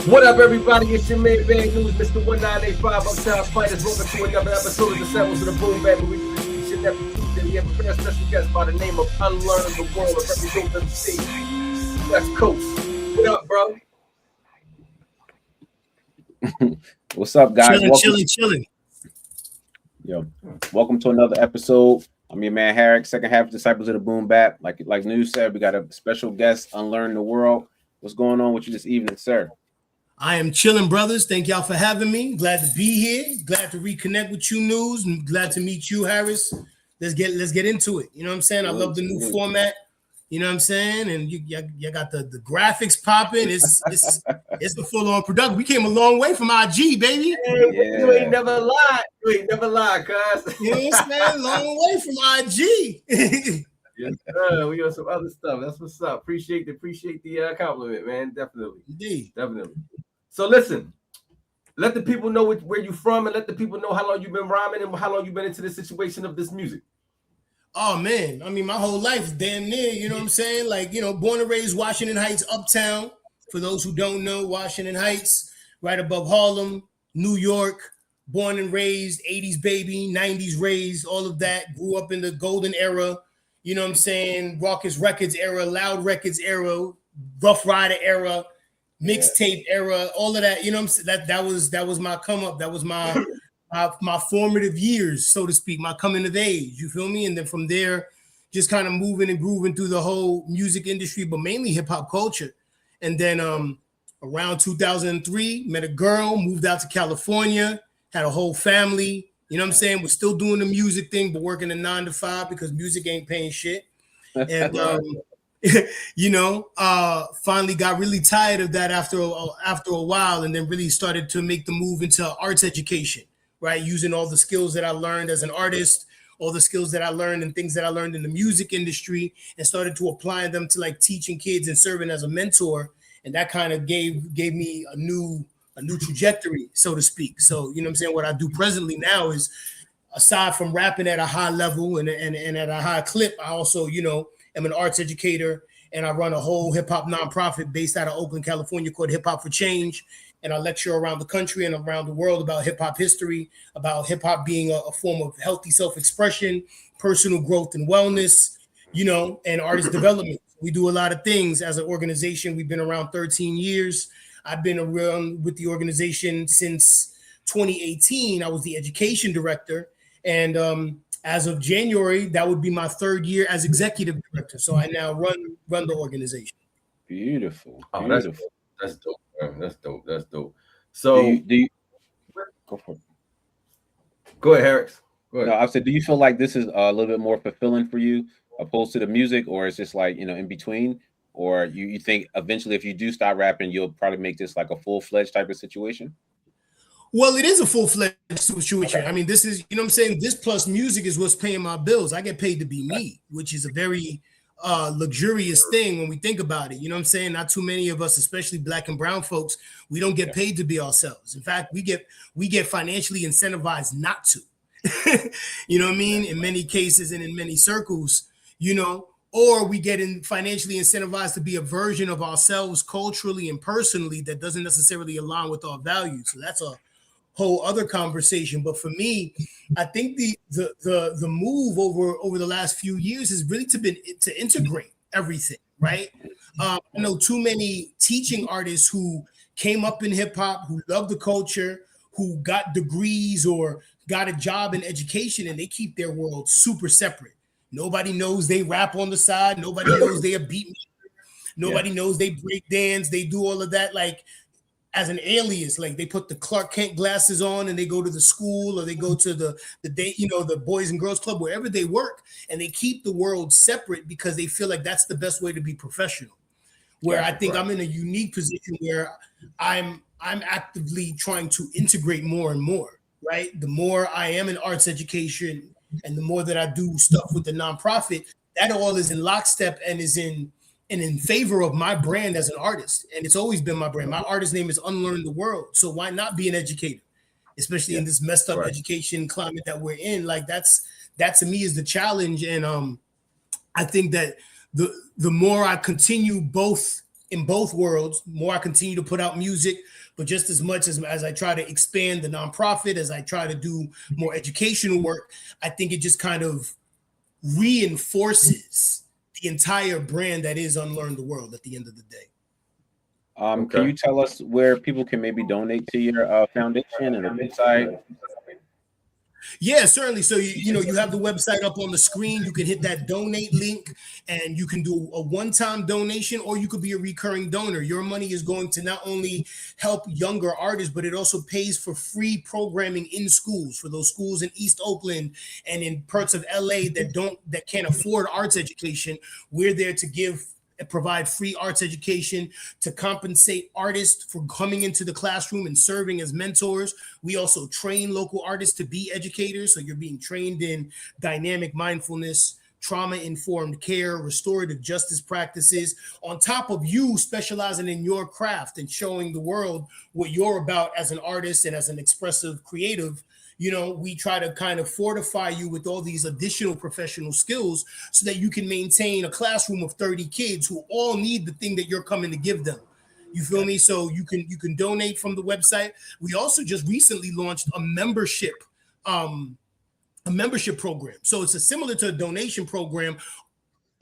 What up, everybody? It's your man, Bad News, Mr. 1985. Uptown Fighters. Welcome to another episode of the Sounds of the Boom Bap. We do this each and every Tuesday. We have a very special guest by the name of Unlearn the World, a representative MC, West Coast. What up, bro? What's up, guys? Chilling. Yo, welcome to another episode. I'm your man, Herrick, second half of Disciples of the Boom Bap. Like News said, we got a special guest, Unlearn the World. What's going on with you this evening, sir? I am chilling, brothers. Thank y'all for having me. Glad to be here. Glad to reconnect with you, News. And glad to meet you, Harris. Let's get into it. You know what I'm saying? I love the new format. You know what I'm saying? And you got the graphics popping. It's a full-on production. We came a long way from IG, baby. Hey, you ain't never lied. You ain't never lied, cuz. You know what I'm saying? Long way from IG. Yes, we on some other stuff. That's what's up. Appreciate the compliment, man. Definitely. Indeed. Definitely. So listen, let the people know where you're from and let the people know how long you've been rhyming and how long you've been into the situation of this music. Oh, man. I mean, my whole life, damn near, you know what I'm saying? Like, you know, born and raised Washington Heights, Uptown. For those who don't know, Washington Heights, right above Harlem, New York, born and raised, 80s baby, 90s raised, all of that. Grew up in the golden era, you know what I'm saying? Raucous Records era, Loud Records era, Rough Rider era, mixtape era, all of that. You know what I'm saying? That was my come up. That was my formative years, so to speak, my coming of age. You feel me? And then from there, just kind of moving and grooving through the whole music industry, but mainly hip hop culture. And then around 2003, met a girl, moved out to California, had a whole family. You know what I'm saying? We're still doing the music thing, but working a 9 to 5 because music ain't paying shit. And you know, finally got really tired of that after a while, and then really started to make the move into arts education, right? Using all the skills that I learned as an artist, all the skills that I learned and things that I learned in the music industry, and started to apply them to like teaching kids and serving as a mentor. And that kind of gave me a new trajectory, so to speak. So, you know what I'm saying? What I do presently now is, aside from rapping at a high level and at a high clip, I also, you know, am an arts educator, and I run a whole hip hop nonprofit based out of Oakland, California called Hip Hop for Change. And I lecture around the country and around the world about hip hop history, about hip hop being a form of healthy self-expression, personal growth and wellness, you know, and artist development. We do a lot of things as an organization. We've been around 13 years. I've been around with the organization since 2018. I was the education director. And as of January, that would be my 3rd year as executive director. So I now run the organization. Beautiful. Oh, that's dope, man. That's dope. So do you go for it? Go ahead, Harris. Go ahead. No, I said, do you feel like this is a little bit more fulfilling for you opposed to the music, or it's just like, you know, in between? Or you think eventually if you do start rapping, you'll probably make this like a full-fledged type of situation? Well, it is a full-fledged situation. I mean, this is, you know what I'm saying? This plus music is what's paying my bills. I get paid to be me, which is a very luxurious thing when we think about it. You know what I'm saying? Not too many of us, especially Black and brown folks, we don't get paid to be ourselves. In fact, we get financially incentivized not to. You know what I mean? In many cases and in many circles, you know, or we get financially incentivized to be a version of ourselves culturally and personally that doesn't necessarily align with our values. So that's a whole other conversation. But for me, I think the move over the last few years has really to integrate everything, right? I know too many teaching artists who came up in hip hop, who love the culture, who got degrees or got a job in education, and they keep their world super separate. Nobody knows they rap on the side. Nobody knows they a beat maker. Nobody knows they break dance. They do all of that like as an alias. Like they put the Clark Kent glasses on and they go to the school, or they go to the day, you know, the Boys and Girls Club, wherever they work, and they keep the world separate because they feel like that's the best way to be professional. Where I think I'm in a unique position where I'm actively trying to integrate more and more, right? The more I am in arts education and the more that I do stuff with the nonprofit, that all is in lockstep and is in favor of my brand as an artist. And it's always been my brand. My artist name is Unlearn the World. So why not be an educator, especially in this messed up education climate that we're in? Like that to me is the challenge. And I think that the more I continue both in both worlds. More I continue to put out music, but just as much as I try to expand the nonprofit, as I try to do more educational work, I think it just kind of reinforces the entire brand that is Unlearn the World at the end of the day. Can you tell us where people can maybe donate to your foundation and the website? Yeah, certainly. So, you know, you have the website up on the screen. You can hit that donate link and you can do a one-time donation, or you could be a recurring donor. Your money is going to not only help younger artists, but it also pays for free programming in schools, for those schools in East Oakland and in parts of LA that can't afford arts education. We're there to provide free arts education, to compensate artists for coming into the classroom and serving as mentors. We also train local artists to be educators. So you're being trained in dynamic mindfulness, trauma-informed care, restorative justice practices, on top of you specializing in your craft and showing the world what you're about as an artist and as an expressive creative. You know, we try to kind of fortify you with all these additional professional skills so that you can maintain a classroom of 30 kids who all need the thing that you're coming to give them. You feel me? So you can donate from the website. We also just recently launched a membership program. So it's similar to a donation program.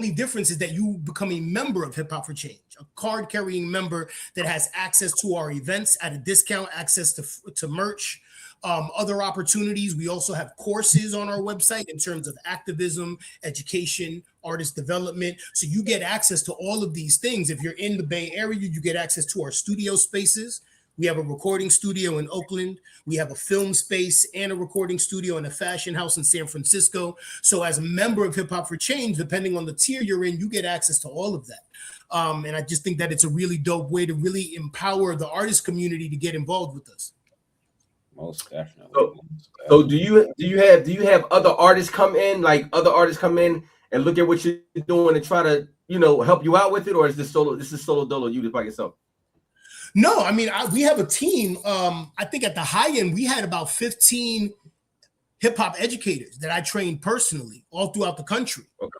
Only difference is that you become a member of Hip Hop for Change, a card-carrying member that has access to our events at a discount, access to merch, other opportunities. We also have courses on our website in terms of activism, education, artist development. So you get access to all of these things. If you're in the Bay Area, you get access to our studio spaces. We have a recording studio in Oakland. We have a film space and a recording studio and a fashion house in San Francisco. So as a member of Hip Hop for Change, depending on the tier you're in, you get access to all of that. And I just think that it's a really dope way to really empower the artist community to get involved with us. Most definitely. So do you have other artists come in, and look at what you're doing and try to, you know, help you out with it, or is this solo dolo you just by yourself? No, I mean, we have a team. I think at the high end, we had about 15 hip hop educators that I trained personally all throughout the country. Okay.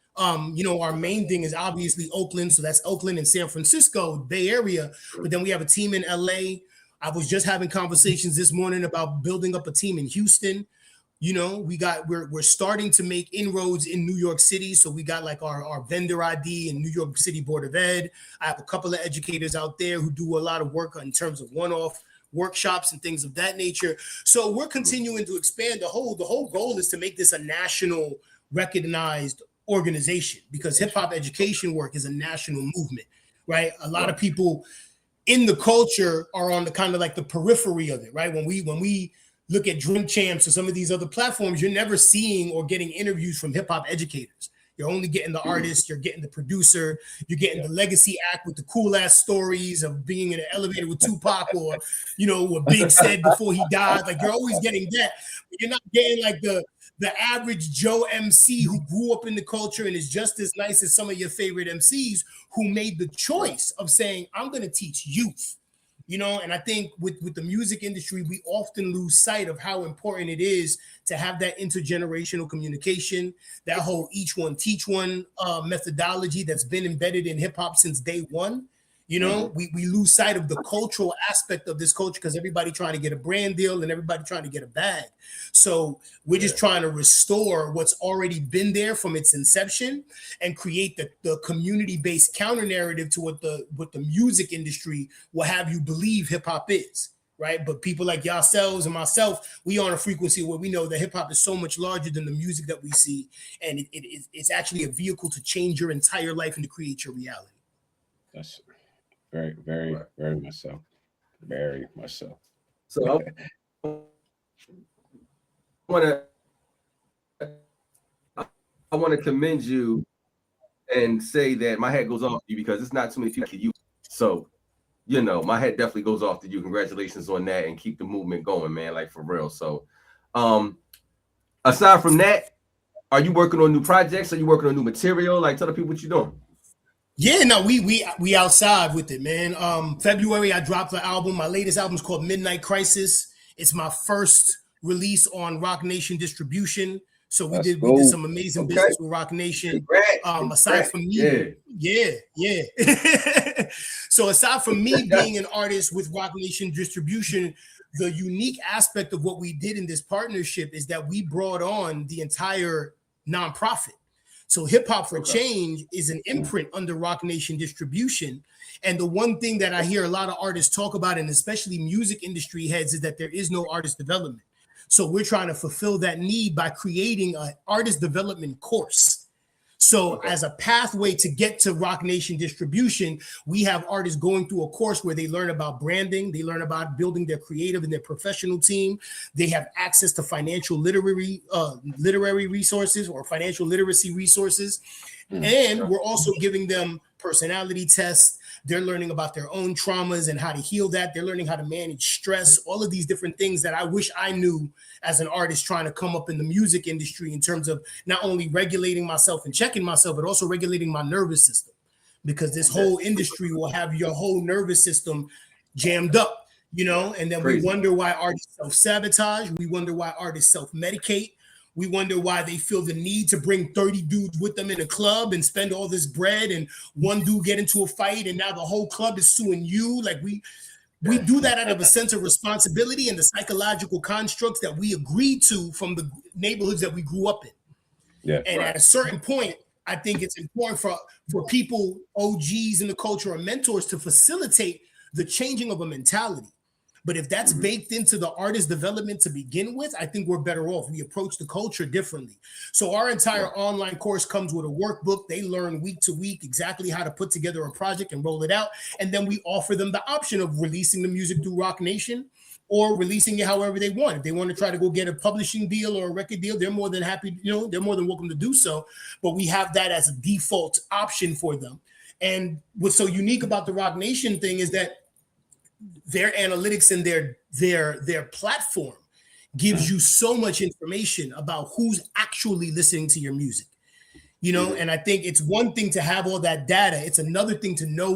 You know, our main thing is obviously Oakland. So that's Oakland and San Francisco, Bay Area. But then we have a team in LA. I was just having conversations this morning about building up a team in Houston. You know, we're starting to make inroads in New York City. So we got like our vendor ID in New York City Board of Ed. I have a couple of educators out there who do a lot of work in terms of one-off workshops and things of that nature. So we're continuing to expand. The whole goal is to make this a national recognized organization, because hip hop education work is a national movement, right? A lot of people in the culture are on the kind of like the periphery of it, right? When we look at Drink Champs or some of these other platforms, you're never seeing or getting interviews from hip hop educators. You're only getting the artist, you're getting the producer, you're getting the legacy act with the cool ass stories of being in an elevator with Tupac, or, you know, what Big said before he died. Like, you're always getting that, but you're not getting like the average Joe MC who grew up in the culture and is just as nice as some of your favorite MCs who made the choice of saying, I'm going to teach youth. You know, and I think with the music industry, we often lose sight of how important it is to have that intergenerational communication, that whole each one teach one methodology that's been embedded in hip hop since day one. You know, we lose sight of the cultural aspect of this culture because everybody trying to get a brand deal and everybody trying to get a bag. So we're just trying to restore what's already been there from its inception and create the community-based counter narrative to what the music industry will have you believe hip hop is, right? But people like yourselves and myself, we on a frequency where we know that hip hop is so much larger than the music that we see, and it's actually a vehicle to change your entire life and to create your reality. That's very, very, very much so. Very much so. So I want to commend you and say that my hat goes off to you because it's not too many people like you. So, you know, my hat definitely goes off to you. Congratulations on that, and keep the movement going, man. Like, for real. So, aside from that, are you working on new projects? Are you working on new material? Like, tell the people what you're doing. Yeah, no, we outside with it, man. February, I dropped the album. My latest album is called Midnight Crisis. It's my first release on Roc Nation distribution. So we did some amazing business with Roc Nation. Congrats. Aside from me, yeah. So aside from me being an artist with Roc Nation Distribution, the unique aspect of what we did in this partnership is that we brought on the entire nonprofit. So Hip Hop for Change is an imprint under Roc Nation Distribution. And the one thing that I hear a lot of artists talk about, and especially music industry heads, is that there is no artist development. So we're trying to fulfill that need by creating an artist development course. So as a pathway to get to Roc Nation Distribution, we have artists going through a course where they learn about branding, they learn about building their creative and their professional team. They have access to financial literary resources or financial literacy resources. And we're also giving them personality tests. They're learning about their own traumas and how to heal that. They're learning how to manage stress, all of these different things that I wish I knew as an artist trying to come up in the music industry in terms of not only regulating myself and checking myself, but also regulating my nervous system, because this whole industry will have your whole nervous system jammed up, you know, and then we wonder why artists self-sabotage. We wonder why artists self-medicate. We wonder why they feel the need to bring 30 dudes with them in a club and spend all this bread, and one dude get into a fight and now the whole club is suing you. Like we do that out of a sense of responsibility and the psychological constructs that we agreed to from the neighborhoods that we grew up in. Yeah. And at a certain point, I think it's important for people, OGs in the culture or mentors, to facilitate the changing of a mentality. But if that's baked into the artist development to begin with, I think we're better off. We approach the culture differently. So our entire online course comes with a workbook. They learn week to week exactly how to put together a project and roll it out. And then we offer them the option of releasing the music through Roc Nation or releasing it however they want. If they want to try to go get a publishing deal or a record deal, they're more than happy, you know, they're more than welcome to do so. But we have that as a default option for them. And what's so unique about the Roc Nation thing is that their analytics and their platform gives you so much information about who's actually listening to your music, you know. And I think it's one thing to have all that data. It's another thing to know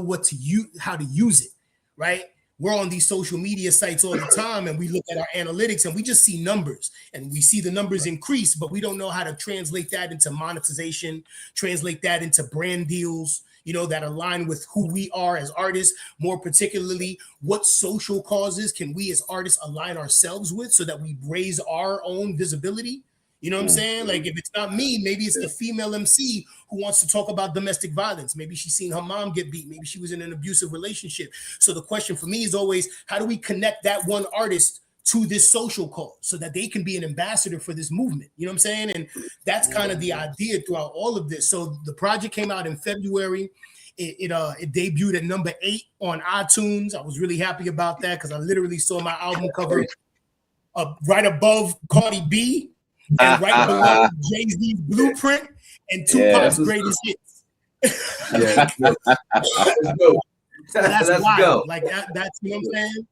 how to use it, right? We're on these social media sites all the time and we look at our analytics and we just see numbers and we see the numbers increase, but we don't know how to translate that into monetization, translate that into brand deals, you know, that align with who we are as artists. More particularly, what social causes can we as artists align ourselves with so that we raise our own visibility? You know what I'm saying? Like if it's not me, maybe it's the female MC who wants to talk about domestic violence. Maybe she's seen her mom get beat. Maybe she was in an abusive relationship. So the question for me is always, how do we connect that one artist to this social cause so that they can be an ambassador for this movement? You know what I'm saying? And that's kind of the idea throughout all of this. So the project came out in February. It debuted at number 8 on iTunes. I was really happy about that because I literally saw my album cover right above Cardi B and right below Jay-Z's Blueprint and Tupac's greatest hits. Let's go. That's wild. Go. Like that's, you know what I'm saying?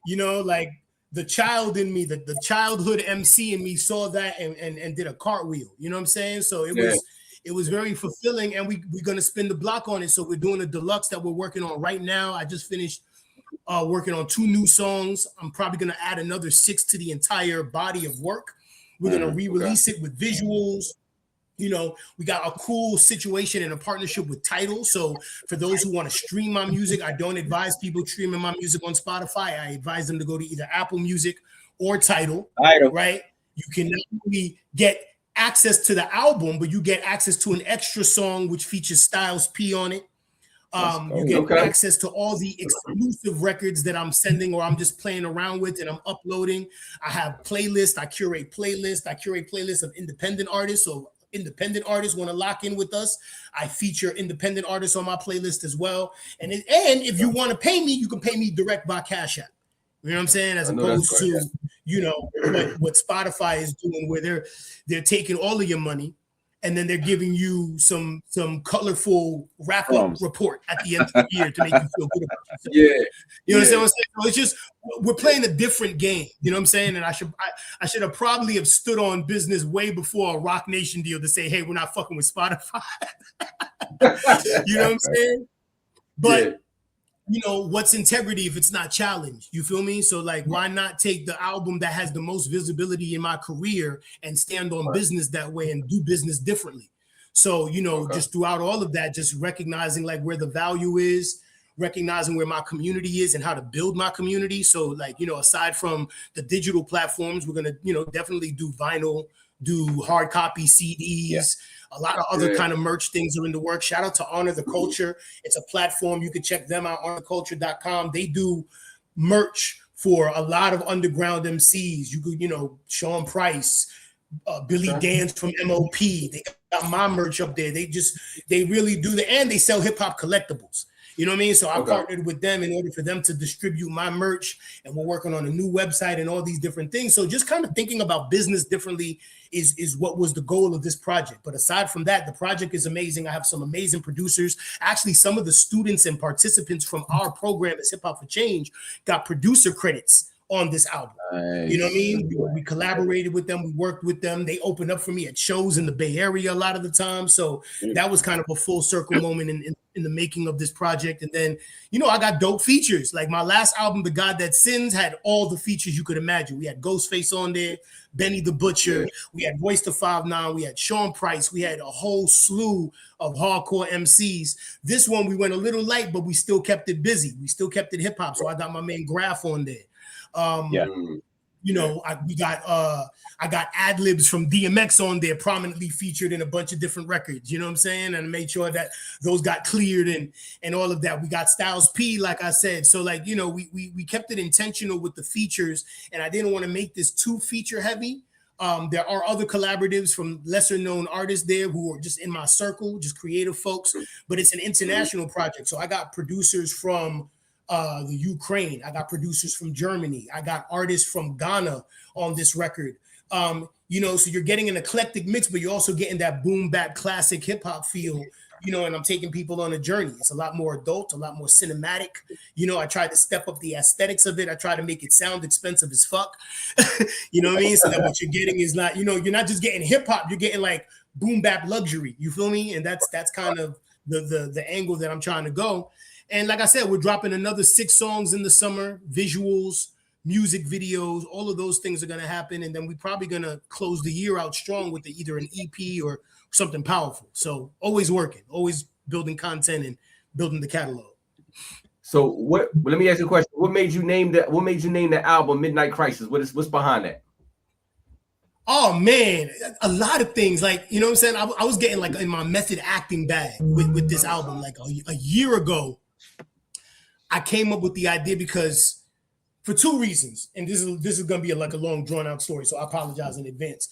You know, like the child in me, the childhood MC in me saw that and did a cartwheel. You know what I'm saying? So it was very fulfilling, and we're going to spin the block on it. So we're doing a deluxe that we're working on right now. I just finished working on 2 new songs. I'm probably going to add another 6 to the entire body of work. We're going to re-release it with visuals. You know, we got a cool situation in a partnership with Tidal. So for those who want to stream my music, I don't advise people streaming my music on Spotify. I advise them to go to either Apple Music or Tidal. Right? You can not only get access to the album, but you get access to an extra song which features Styles P on it. You get access to all the exclusive records that I'm sending or I'm just playing around with and I'm uploading. I have playlists. I curate playlists of independent artists. So independent artists want to lock in with us, I feature independent artists on my playlist as well. And if you want to pay me, you can pay me direct by Cash App. You know what I'm saying? As opposed to, you know, what Spotify is doing, where they're taking all of your money and then they're giving you some colorful wrap-up report at the end of the year to make you feel good about yourself. You understand what I'm saying? So it's just, we're playing a different game. You know what I'm saying? And I should have probably have stood on business way before a Roc Nation deal to say, hey, we're not fucking with Spotify. You know what I'm saying? But you know, what's integrity if it's not challenged? You feel me? So like, why not take the album that has the most visibility in my career and stand on business that way and do business differently? So, you know, just throughout all of that, just recognizing like where the value is, recognizing where my community is and how to build my community. So like, you know, aside from the digital platforms, we're going to, you know, definitely do vinyl, do hard copy CDs, a lot of other kind of merch things are in the work. Shout out to Honor the Culture. It's a platform. You can check them out, honortheculture.com. They do merch for a lot of underground MCs. You could, you know, Sean Price, Billy Dance from MOP. They got my merch up there. They really do and they sell hip hop collectibles. You know what I mean? So I partnered with them in order for them to distribute my merch, and we're working on a new website and all these different things. So just kind of thinking about business differently is what was the goal of this project. But aside from that, the project is amazing. I have some amazing producers. Actually, some of the students and participants from our program as Hip Hop for Change got producer credits on this album. Nice. You know what I mean? We collaborated with them. We worked with them. They opened up for me at shows in the Bay Area a lot of the time. So that was kind of a full circle moment in the making of this project. And then, you know, I got dope features. Like my last album, The God That Sins, had all the features you could imagine. We had Ghostface on there, Benny the Butcher. We had Royce the 5'9". We had Sean Price. We had a whole slew of hardcore MCs. This one, we went a little light, but we still kept it busy. We still kept it hip hop. So I got my man Graph on there. You know, I got ad libs from DMX on there, prominently featured in a bunch of different records. You know what I'm saying? And I made sure that those got cleared and all of that. We got Styles P, like I said. So like, you know, we kept it intentional with the features, and I didn't want to make this too feature heavy. There are other collaboratives from lesser known artists there who are just in my circle, just creative folks, but it's an international project. So I got producers from the Ukraine. I got producers from Germany. I got artists from Ghana on this record. You know, so you're getting an eclectic mix, but you're also getting that boom bap classic hip hop feel, you know, and I'm taking people on a journey. It's a lot more adult, a lot more cinematic. You know, I tried to step up the aesthetics of it. I try to make it sound expensive as fuck. You know what I mean? So that what you're getting is not, you know, you're not just getting hip hop, you're getting like boom bap luxury. You feel me? And that's kind of the angle that I'm trying to go. And like I said, we're dropping another 6 songs in the summer, visuals, music videos, all of those things are going to happen. And then we're probably going to close the year out strong with either an EP or something powerful. So always working, always building content and building the catalog. So let me ask you a question. What made you name the album Midnight Crisis? What's behind that? Oh man, a lot of things. Like, you know what I'm saying? I was getting like in my method acting bag with this album. Like a year ago, I came up with the idea because for 2 reasons, and this is gonna be like a long drawn out story, so I apologize in advance.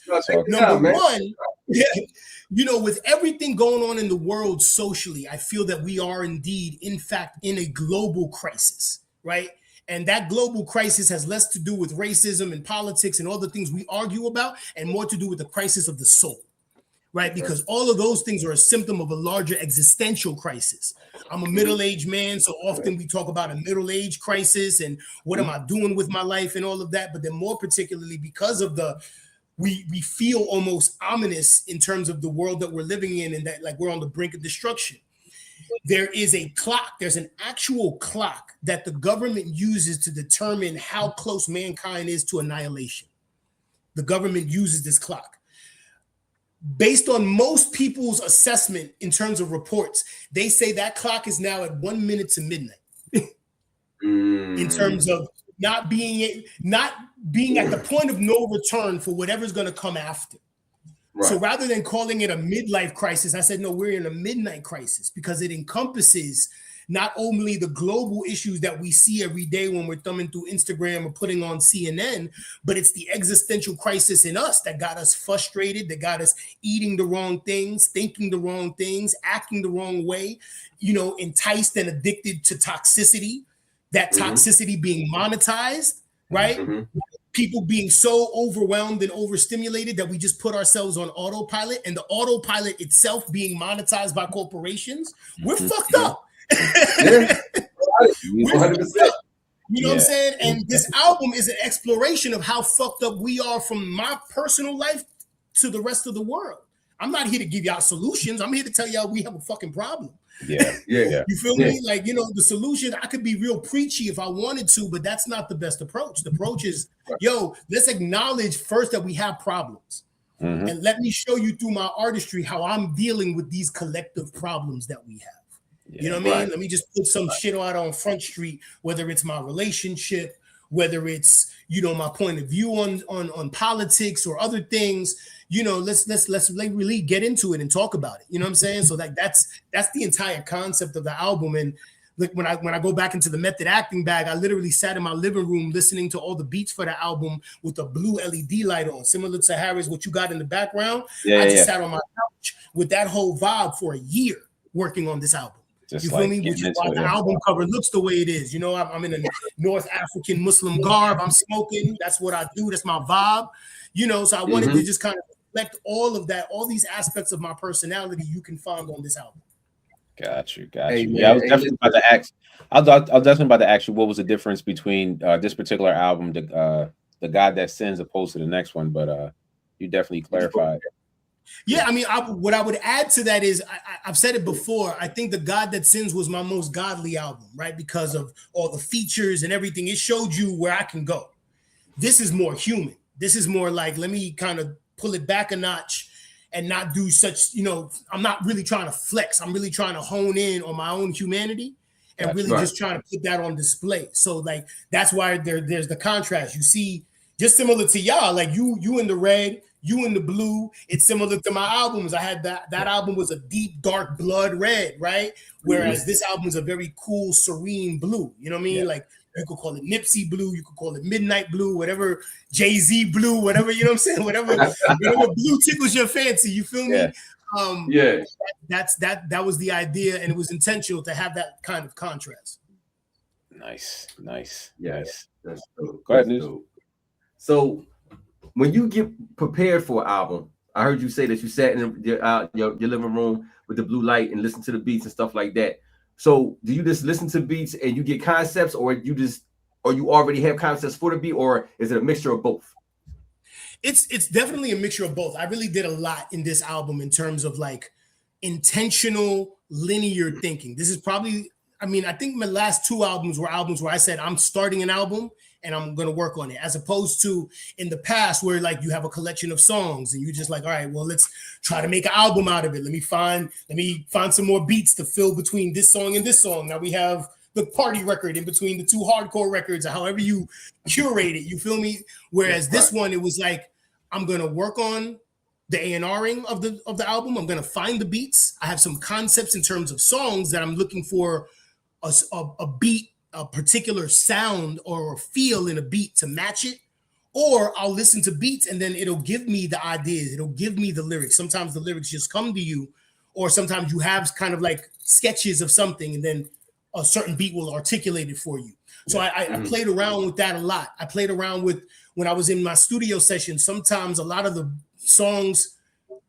Number one, you know, with everything going on in the world socially, I feel that we are indeed, in fact, in a global crisis, right? And that global crisis has less to do with racism and politics and all the things we argue about, and more to do with the crisis of the soul. Right? Because all of those things are a symptom of a larger existential crisis. I'm a middle-aged man, so often we talk about a middle-age crisis and what am I doing with my life and all of that. But then more particularly because of we feel almost ominous in terms of the world that we're living in, and that like we're on the brink of destruction. There is a clock, there's an actual clock that the government uses to determine how close mankind is to annihilation. The government uses this clock. Based on most people's assessment in terms of reports, they say that clock is now at 1 minute to midnight. In terms of not being at the point of no return for whatever's going to come after. Right. So rather than calling it a midlife crisis, I said, no, we're in a midnight crisis because it encompasses not only the global issues that we see every day when we're thumbing through Instagram or putting on CNN, but it's the existential crisis in us that got us frustrated, that got us eating the wrong things, thinking the wrong things, acting the wrong way, you know, enticed and addicted to toxicity, that toxicity being monetized, right? People being so overwhelmed and overstimulated that we just put ourselves on autopilot, and the autopilot itself being monetized by corporations. We're fucked up. Yeah. 100%. You know what I'm saying? And this album is an exploration of how fucked up we are from my personal life to the rest of the world. I'm not here to give y'all solutions. I'm here to tell y'all we have a fucking problem. You feel me? Like, you know, the solution, I could be real preachy if I wanted to, but that's not the best approach. The approach is, yo, let's acknowledge first that we have problems. And let me show you through my artistry how I'm dealing with these collective problems that we have. You know what I mean? Let me just put some shit out on Front Street, whether it's my relationship, whether it's, you know, my point of view on politics or other things. You know, let's really get into it and talk about it. You know what I'm saying? So that's the entire concept of the album. And like when I go back into the method acting bag, I literally sat in my living room listening to all the beats for the album with a blue LED light on, similar to Harris, what you got in the background. I just sat on my couch with that whole vibe for a year working on this album. Just you feel me? Which is why the album cover looks the way it is. You know, I'm in a North African Muslim garb. I'm smoking. That's what I do. That's my vibe. You know, so I wanted to just kind of reflect all of that, all these aspects of my personality you can find on this album. Got you. Hey, yeah, I was definitely about to ask. I was definitely about to ask you what was the difference between this particular album, the God That Sins, opposed to the next one, but you definitely clarified. Yeah, I mean, what I would add to that is I've said it before. I think the God That Sins was my most godly album, right? Because of all the features and everything. It showed you where I can go. This is more human. This is more like, let me kind of pull it back a notch and not do such, you know, I'm not really trying to flex. I'm really trying to hone in on my own humanity and just trying to put that on display. So like, that's why there's the contrast. You see, just similar to y'all, like you in the red, you in the blue. It's similar to my albums. I had that album was a deep, dark blood red, right? Whereas this album is a very cool, serene blue. You know what I mean? Yeah. Like you could call it Nipsey blue, you could call it Midnight blue, whatever, Jay-Z blue, whatever, you know what I'm saying? Whatever blue tickles your fancy, you feel me? That was the idea, and it was intentional to have that kind of contrast. Nice. Yes. That's dope. Go ahead, News. So when you get prepared for an album, I heard you say that you sat in your living room with the blue light and listened to the beats and stuff like that. So do you just listen to beats and you get concepts, or you already have concepts for the beat, or is it a mixture of both? It's definitely a mixture of both. I really did a lot in this album in terms of like intentional linear thinking. This is probably, I mean, I think my last two albums were albums where I said I'm starting an album and I'm going to work on it, as opposed to in the past where like you have a collection of songs and you just like, all right, well, let's try to make an album out of it. Let me find some more beats to fill between this song and this song. Now we have the party record in between the two hardcore records, or however you curate it, you feel me? Whereas this one, it was like, I'm going to work on the A&Ring of the album. I'm going to find the beats. I have some concepts in terms of songs that I'm looking for a beat, a particular sound or a feel in a beat to match it, or I'll listen to beats and then it'll give me the ideas. It'll give me the lyrics. Sometimes the lyrics just come to you, or sometimes you have kind of like sketches of something and then a certain beat will articulate it for you. So I played around with that a lot. I played around with, when I was in my studio session, sometimes a lot of the songs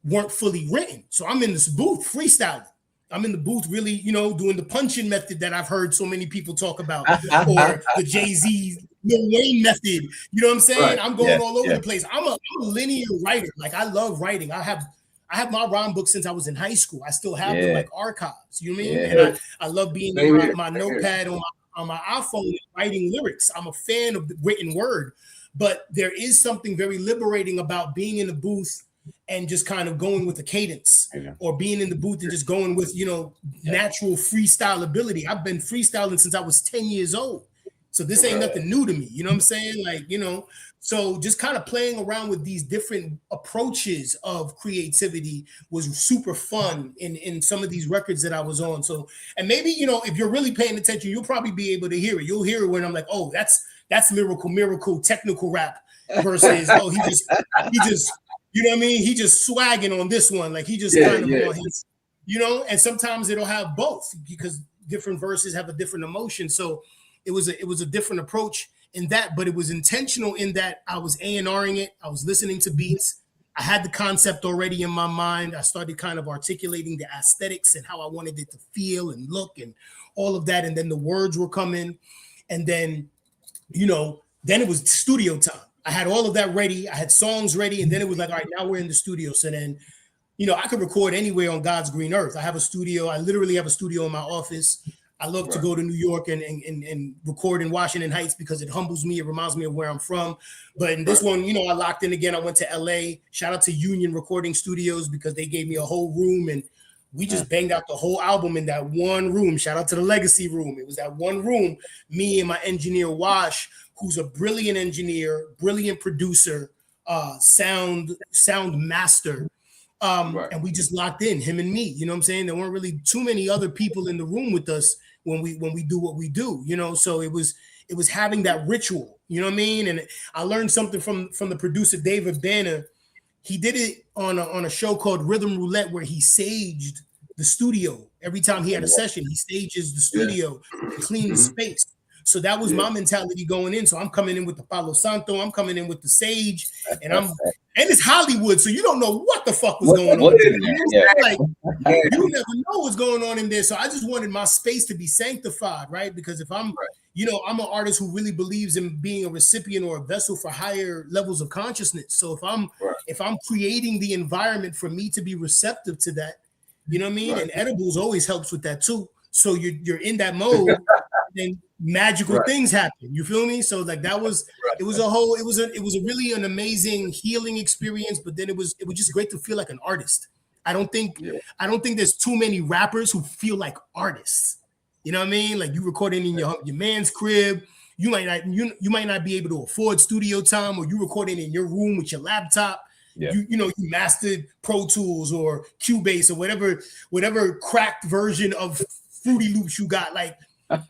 weren't fully written. So I'm in this booth freestyling. I'm in the booth really, you know, doing the punching method that I've heard so many people talk about, or the Jay-Z Lil Wayne method. You know what I'm saying? Right. I'm going all over the place. I'm a linear writer. Like I love writing. I have my rhyme book since I was in high school. I still have them like archives. You know what I mean? And I love being in my notepad on my iPhone writing lyrics. I'm a fan of the written word, but there is something very liberating about being in the booth and just kind of going with the cadence, or being in the booth and just going with, you know, natural freestyle ability. I've been freestyling since I was 10 years old. So this ain't nothing new to me. You know what I'm saying? Like, you know, so just kind of playing around with these different approaches of creativity was super fun in some of these records that I was on. So, and maybe, you know, if you're really paying attention, you'll probably be able to hear it. You'll hear it when I'm like, oh, that's miracle technical rap versus, oh, he just, you know what I mean? He just swagging on this one. Like he just kind of on his, you know, and sometimes it'll have both because different verses have a different emotion. So it was a different approach in that, but it was intentional in that I was A&Ring it. I was listening to beats. I had the concept already in my mind. I started kind of articulating the aesthetics and how I wanted it to feel and look and all of that. And then the words were coming. And then, you know, then it was studio time. I had all of that ready. I had songs ready. And then it was like, all right, now we're in the studio. So then, you know, I could record anywhere on God's green earth. I have a studio. I literally have a studio in my office. I love to go to New York and record in Washington Heights because it humbles me. It reminds me of where I'm from. But in this one, you know, I locked in again. I went to LA. Shout out to Union Recording Studios because they gave me a whole room and We just banged out the whole album in that one room. Shout out to the Legacy Room. It was that one room, me and my engineer Wash, who's a brilliant engineer, brilliant producer, sound master. And we just locked in, him and me. You know what I'm saying? There weren't really too many other people in the room with us when we do what we do, you know. So it was having that ritual, you know what I mean? And I learned something from the producer David Banner. He did it on a show called Rhythm Roulette, where he saged the studio. Every time he had a session, he stages the studio to clean the space. So that was my mentality going in. So I'm coming in with the Palo Santo, I'm coming in with the sage, and it's Hollywood, so you don't know what the fuck was going on. You never know what's going on in there. So I just wanted my space to be sanctified, right? Because if I'm, you know, I'm an artist who really believes in being a recipient or a vessel for higher levels of consciousness. So if I'm creating the environment for me to be receptive to that, you know what I mean? And edibles always helps with that too. So you're in that mode, and magical things happen. You feel me? So like that was it was a really an amazing healing experience. But then it was just great to feel like an artist. I don't think there's too many rappers who feel like artists. You know what I mean? Like you recording in your man's crib. You might not be able to afford studio time, or you recording in your room with your laptop. Yeah. You mastered Pro Tools or Cubase or whatever cracked version of Fruity Loops you got. Like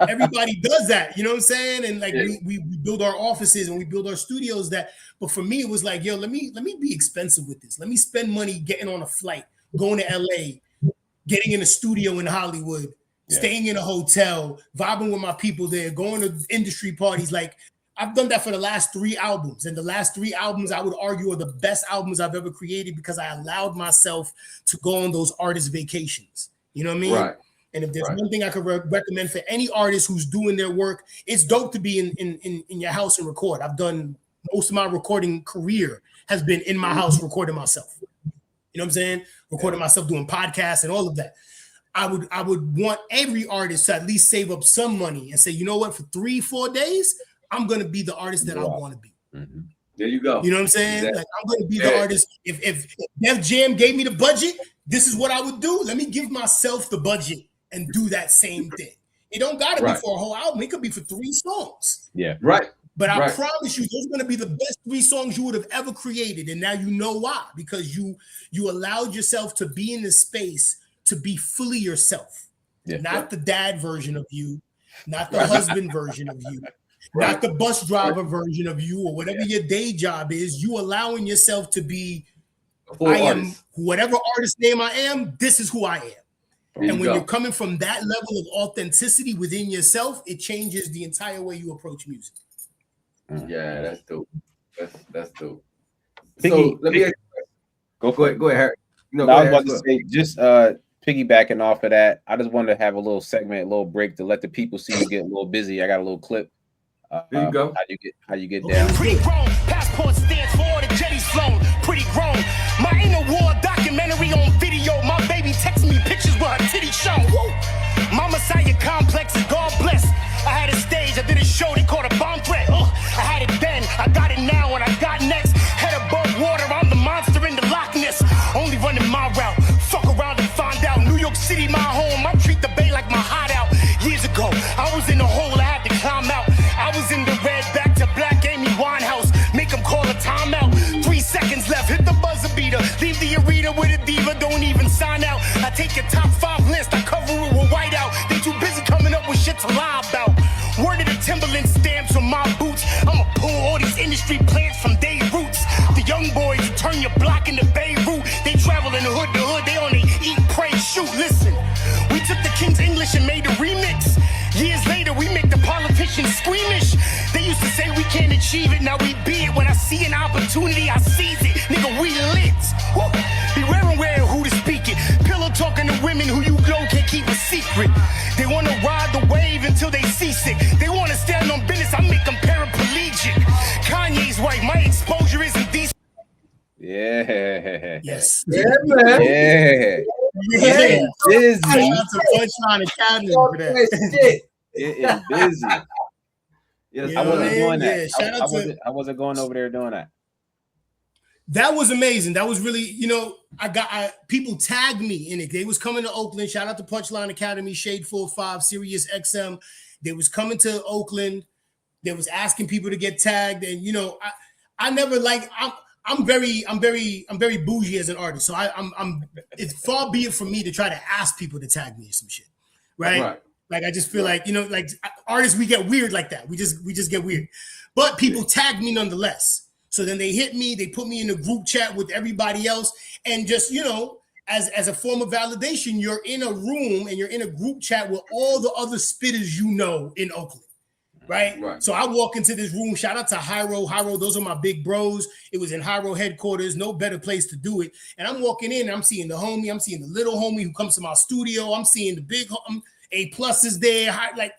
everybody does that, you know what I'm saying? And like we build our offices and we build our studios but for me it was like, yo, let me be expensive with this. Let me spend money getting on a flight, going to LA, getting in a studio in Hollywood, staying in a hotel, vibing with my people there, going to industry parties. Like I've done that for the last 3 albums, and the last 3 albums I would argue are the best albums I've ever created because I allowed myself to go on those artist vacations. You know what I mean? Right. And if there's one thing I could recommend for any artist who's doing their work, it's dope to be in your house and record. I've done most of my recording career has been in my house recording myself. You know what I'm saying? Recording myself, doing podcasts and all of that. I would want every artist to at least save up some money and say, you know what, for 3-4 days, I'm going to be the artist that I want to be. Mm-hmm. There you go. You know what I'm saying? Exactly. Like I'm going to be the artist. If Def Jam gave me the budget, this is what I would do. Let me give myself the budget and do that same thing. It don't got to be for a whole album. It could be for 3 songs. Yeah. Right. But I promise you, those are going to be the best 3 songs you would have ever created. And now you know why. Because you allowed yourself to be in the space to be fully yourself. Yeah. Not the dad version of you, not the husband version of you, not the bus driver version of you, or whatever your day job is. You allowing yourself to be, I am whatever artist name I am, this is who I am. And when you're coming from that level of authenticity within yourself, it changes the entire way you approach music. Yeah, that's dope. That's dope. So let me go ahead, Harry. No, I was about to say, just piggybacking off of that, I just wanted to have a little segment, a little break to let the people see you get a little busy. I got a little clip. There you go. How you get down. Pretty grown, passport stands for all the jetties flown. Pretty grown. My inner war documentary on video. My baby texting me pictures with her titty shown. Woo. My Messiah complex is God bless. I had a stage, I did a show, they called a bomb threat. I had it then, I got it now, and I got next. Head above water, I'm the monster in the Loch Ness. Only running my route, fuck around and find out. New York City, my home, I treat the Bay like my hideout. Years ago, I was in the hole, I had to climb out. I was in the red, back to black, Amy Winehouse. Make them call a timeout. 3 seconds left, hit the buzzer beater. Leave the arena with a diva, don't even sign out. I take your top 5 list, I cover it with whiteout. They too busy coming up with shit to lie about. Word of the Timberland stamps on my boots. I'ma pull all these industry plants from day roots. The young boys who turn your block into Beirut. They travel in the hood to hood, they only eat, pray, shoot. Listen, we took the King's English and made a remix. Years later, we make the politicians squeamish. They used to say we can't achieve it, now we be it. When I see an opportunity, I seize it. Nigga, we lit. Woo. Beware and wear who to speak it. Pillow talking to women who you know can't keep a secret. They wanna ride the wave until they seasick. They wanna stand on business, I make them paraplegic. Kanye's white, my exposure isn't decent. Yeah. Yes. Yeah, man. Yeah. Yeah. Busy. Shout out to Punchline Academy for that. It is busy. Yes, I wasn't doing that. Yeah, I wasn't going over there doing that. That was amazing. That was really, you know, people tagged me in it. They was coming to Oakland. Shout out to Punchline Academy, Shade 45, Sirius XM. They was coming to Oakland. They was asking people to get tagged. And, you know, I never like, I'm very bougie as an artist. So it's far be it from me to try to ask people to tag me or some shit. Right. Like, I just feel like, you know, like artists, we get weird like that. We just get weird, but people tag me nonetheless. So then they hit me, they put me in a group chat with everybody else. And just, you know, as a form of validation, you're in a room and you're in a group chat with all the other spitters you know in Oakland. Right. So I walk into this room. Shout out to Hyro. Those are my big bros. It was in Hyro headquarters. No better place to do it. And I'm walking in and I'm seeing the homie. I'm seeing the little homie who comes to my studio. I'm seeing the big A+ is there. Like,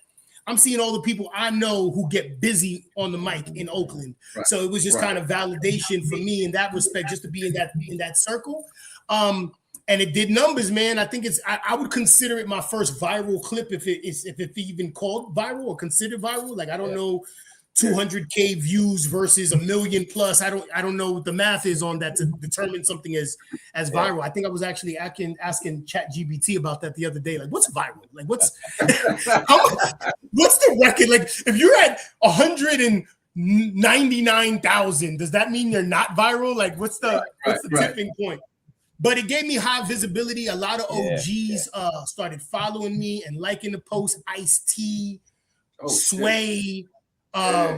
I'm seeing all the people I know who get busy on the mic in Oakland. So it was just kind of validation for me in that respect, just to be in that circle. And it did numbers, man. I think I would consider it my first viral clip if it's even called viral or considered viral. Like, I don't know 200K views versus 1 million plus. I don't know what the math is on that to determine something as viral. I think I was actually asking ChatGPT about that the other day. Like, what's viral? Like, what's the record? Like, if you're at 199,000, does that mean you're not viral? Like, what's the tipping point? But it gave me high visibility. A lot of OGs started following me and liking the post. Ice-T, Sway. I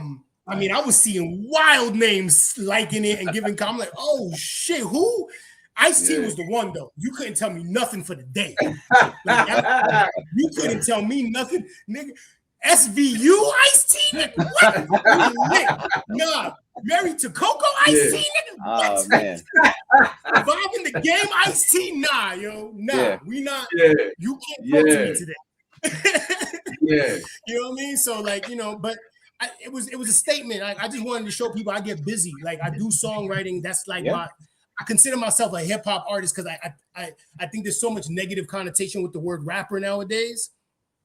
mean, I was seeing wild names liking it and giving comments. I'm like, oh shit, who? Ice-T was the one though. You couldn't tell me nothing for the day. Like, you couldn't tell me nothing, nigga. SVU Ice-T, nigga. What? Nah, married to Coco Ice-T, nigga. What? Man. Surviving the game Ice-T, nah, yo, nah. We not. You can't talk to me today. You know what I mean? So, like, you know, but it was a statement. I just wanted to show people I get busy. Like, I do songwriting. That's like I consider myself a hip hop artist because I think there's so much negative connotation with the word rapper nowadays.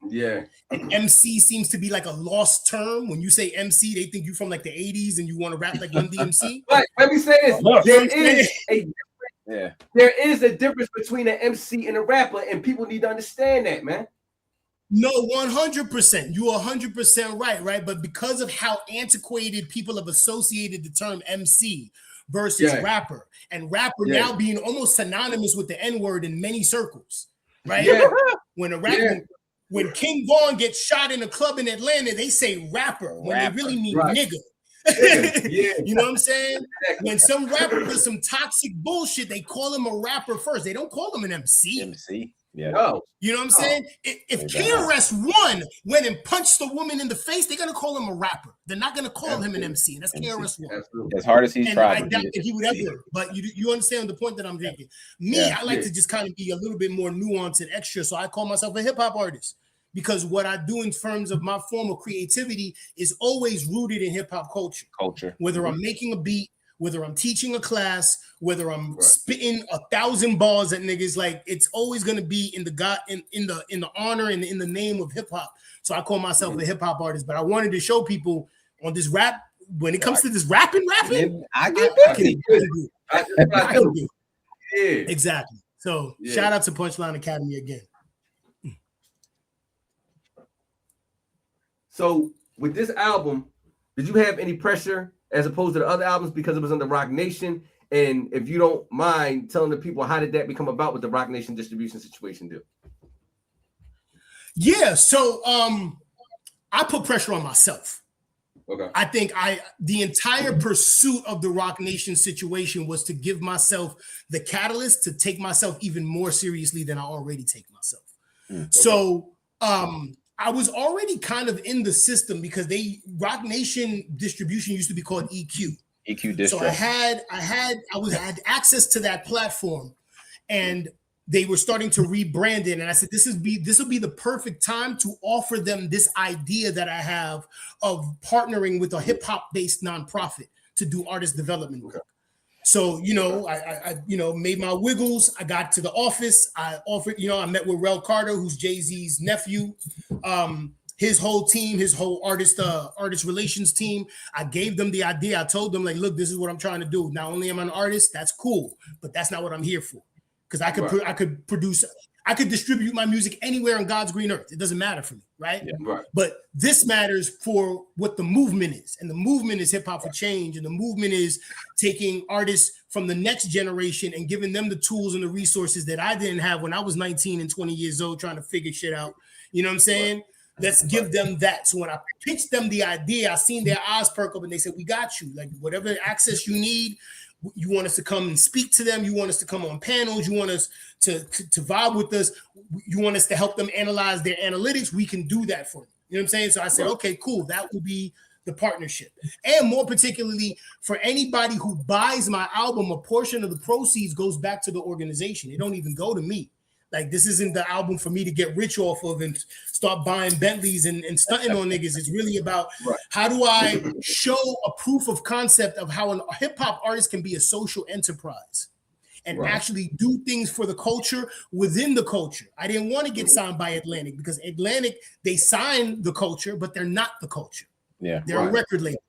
And MC seems to be like a lost term. When you say MC, they think you from like the 80s and you want to rap like Run DMC. Right. Let me say this. There is a difference between an MC and a rapper, and people need to understand that, man. No, 100%. You're 100% right? But because of how antiquated people have associated the term MC versus rapper, and rapper now being almost synonymous with the N-word in many circles, right? When a rapper, when King Von gets shot in a club in Atlanta, they say rapper when they really mean nigga. You know what I'm saying? When some rapper does some toxic bullshit, they call him a rapper first. They don't call him an MC. You know what I'm saying? If KRS One went and punched the woman in the face, they're gonna call him a rapper. They're not gonna call him an MC. And that's KRS One. As hard as he's tried, I doubt that he would ever. But you understand the point that I'm making. I like to just kind of be a little bit more nuanced and extra. So I call myself a hip hop artist because what I do in terms of my form of creativity is always rooted in hip hop culture. Whether I'm making a beat, whether I'm teaching a class, whether I'm spitting 1,000 bars at niggas, like it's always gonna be in the honor and in the name of hip hop. So I call myself a hip hop artist. But I wanted to show people on this rap, when it comes to this rapping, I can do. Exactly. So shout out to Punchline Academy again. So with this album, did you have any pressure as opposed to the other albums because it was under Roc Nation? And if you don't mind telling the people, how did that become about with the Roc Nation distribution situation do? Yeah, so I put pressure on myself. Okay. I think the entire pursuit of the Roc Nation situation was to give myself the catalyst to take myself even more seriously than I already take myself. So I was already kind of in the system because Roc Nation distribution used to be called EQ. EQ distro. So I had access to that platform, and they were starting to rebrand it. And I said, this will be the perfect time to offer them this idea that I have of partnering with a hip hop based nonprofit to do artist development work. So, I made my wiggles. I got to the office. I offered, I met with Rel Carter, who's Jay-Z's nephew. his whole team, his whole artist relations team. I gave them the idea. I told them, like, look, this is what I'm trying to do. Not only am I an artist, that's cool, but that's not what I'm here for. Because I could produce, I could distribute my music anywhere on God's green earth. It doesn't matter for me, right? Yeah. Right. But this matters for what the movement is. And the movement is hip hop for change. And the movement is taking artists from the next generation and giving them the tools and the resources that I didn't have when I was 19 and 20 years old trying to figure shit out. You know what I'm saying? Right. Let's give them that. So when I pitched them the idea, I seen their eyes perk up and they said, we got you. Like, whatever access you need, you want us to come and speak to them. You want us to come on panels. You want us to vibe with us. You want us to help them analyze their analytics. We can do that for them. You know what I'm saying? So I said, okay, cool. That will be the partnership. And more particularly for anybody who buys my album, a portion of the proceeds goes back to the organization. It don't even go to me. Like, this isn't the album for me to get rich off of and start buying Bentleys and stunting on niggas. It's really about how do I show a proof of concept of how a hip hop artist can be a social enterprise and actually do things for the culture within the culture. I didn't want to get signed by Atlantic because Atlantic, they sign the culture, but they're not the culture. Yeah, they're a record label.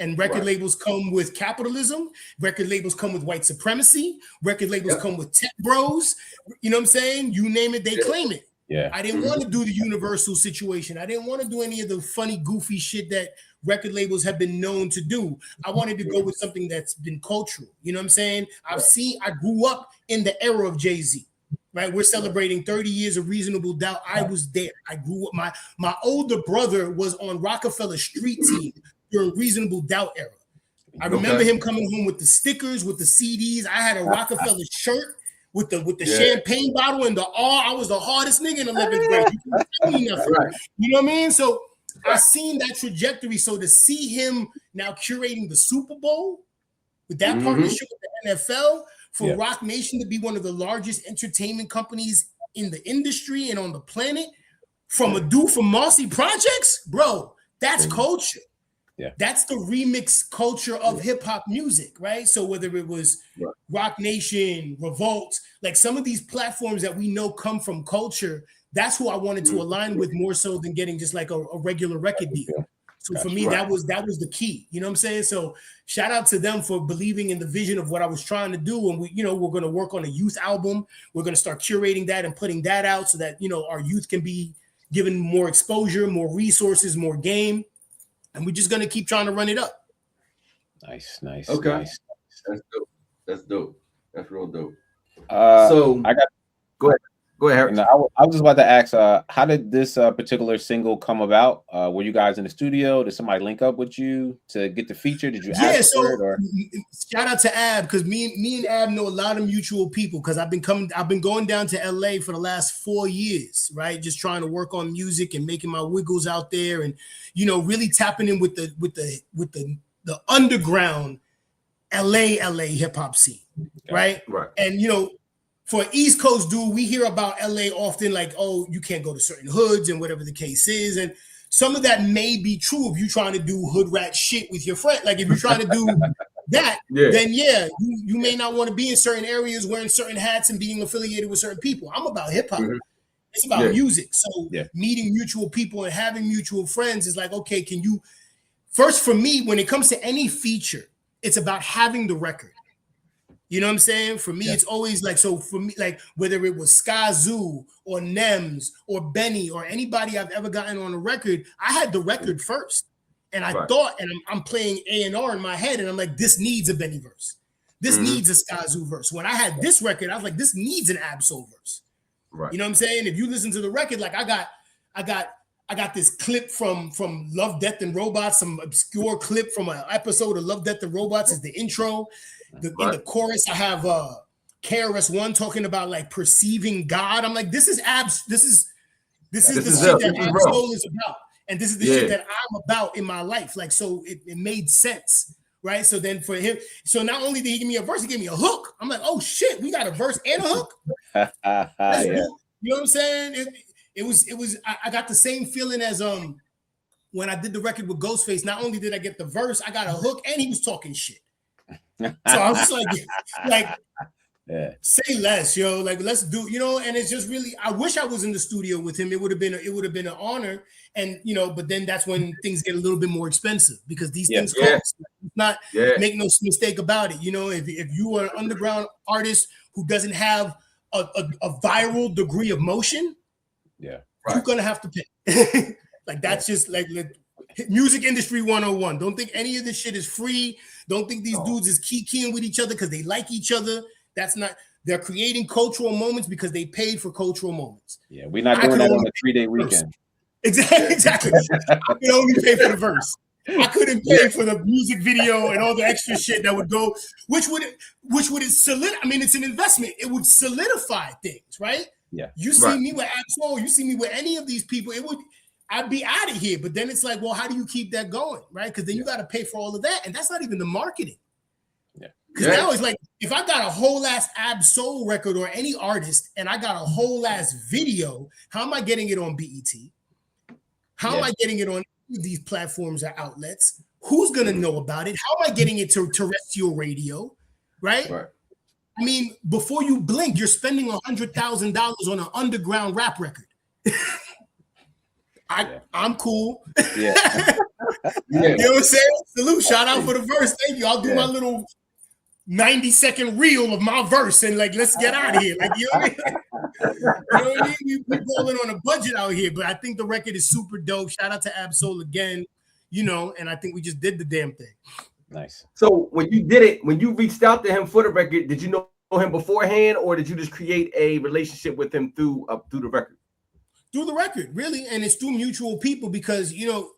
And record labels come with capitalism. Record labels come with white supremacy. Record labels come with tech bros. You know what I'm saying? You name it, they claim it. Yeah. I didn't want to do the universal situation. I didn't want to do any of the funny, goofy shit that record labels have been known to do. I wanted to go with something that's been cultural. You know what I'm saying? I grew up in the era of Jay-Z. Right, we're celebrating 30 years of Reasonable Doubt. I was there. I grew up. My older brother was on Rockefeller Street team during Reasonable Doubt era. I remember him coming home with the stickers, with the CDs. I had a Rockefeller shirt with the champagne bottle and the R. I was the hardest nigga in 11th grade. You know what I mean? So I seen that trajectory. So to see him now curating the Super Bowl with that partnership with the NFL, for Roc Nation to be one of the largest entertainment companies in the industry and on the planet, from a dude from Marcy Projects, bro, that's culture. Yeah, that's the remix culture of hip hop music, right? So whether it was Roc Nation, Revolt, like some of these platforms that we know come from culture, that's who I wanted to align with more so than getting just like a regular record deal. So for me, that was the key. You know what I'm saying? So shout out to them for believing in the vision of what I was trying to do. And we're going to work on a youth album. We're going to start curating that and putting that out so that, our youth can be given more exposure, more resources, more game. And we're just going to keep trying to run it up. Nice. Okay. Nice. That's dope. That's real dope. So I got, go ahead. Go ahead. I was just about to ask, how did this particular single come about? Were you guys in the studio? Did somebody link up with you to get the feature? Did you ask for it? Or? Shout out to Ab, because me and Ab know a lot of mutual people. Because I've been going down to LA for the last 4 years, right? Just trying to work on music and making my wiggles out there, and really tapping in with the underground LA hip hop scene, right? Right. And for an East Coast dude, we hear about LA often like, oh, you can't go to certain hoods and whatever the case is. And some of that may be true if you're trying to do hood rat shit with your friend. Like if you're trying to do that, then you may not want to be in certain areas wearing certain hats and being affiliated with certain people. I'm about hip hop. It's about music. So meeting mutual people and having mutual friends is like, okay, can you, first for me, when it comes to any feature, it's about having the record. You know what I'm saying? For me, it's always like, so for me, like whether it was Sky Zoo or Nems or Benny or anybody I've ever gotten on a record, I had the record first. And I thought, and I'm playing A&R in my head, and I'm like, this needs a Benny verse. This needs a Sky Zoo verse. When I had this record, I was like, this needs an Absol verse. Right. You know what I'm saying? If you listen to the record, like I got this clip from Love, Death, and Robots, some obscure clip from an episode of Love, Death, and Robots is the intro. In the chorus, I have KRS-One talking about like perceiving God. I'm like, this is the shit that Absol is about, and this is the shit that I'm about in my life. Like, so it made sense, right? So then for him, so not only did he give me a verse, he gave me a hook. I'm like, oh shit, we got a verse and a hook. You know what I'm saying? It was. I got the same feeling as when I did the record with Ghostface. Not only did I get the verse, I got a hook, and he was talking shit. So I was just like Yeah. Say less, yo. Like, let's do, you know, and it's just really, I wish I was in the studio with him. It would have been an honor. And, you know, but then that's when things get a little bit more expensive because these things cost. Not make no mistake about it. You know, if you are an underground artist who doesn't have a viral degree of motion, you're gonna have to pay. Like that's just like music industry 101. Don't think any of this shit is free. Don't think these dudes is keying with each other because they like each other. That's not. They're creating cultural moments because they paid for cultural moments. Yeah, we're not doing that on a 3-day weekend. Exactly. I could only pay for the verse. I couldn't pay for the music video and all the extra shit that would go, which would solidify. I mean, it's an investment. It would solidify things, right? Yeah. You see me with Absol, you see me with any of these people, I'd be out of here. But then it's like, well, how do you keep that going, right? Because then you got to pay for all of that, and that's not even the marketing. Because now it's like, if I got a whole ass Absol record or any artist, and I got a whole ass video, how am I getting it on BET? How am I getting it on these platforms or outlets? Who's gonna know about it? How am I getting it to terrestrial radio? Right? I mean, before you blink, you're spending $100,000 on an underground rap record. I'm cool. Yeah. You know what I'm saying? Salute, shout out for the verse. Thank you. I'll do my little 90-second reel of my verse and like, let's get out of here. Like, you know what I mean? We're rolling on a budget out here, but I think the record is super dope. Shout out to Absol again, you know, and I think we just did the damn thing. Nice. So when you did it, when you reached out to him for the record, did you know him beforehand, or did you just create a relationship with him through the record? Through the record, really, and it's through mutual people because, you know,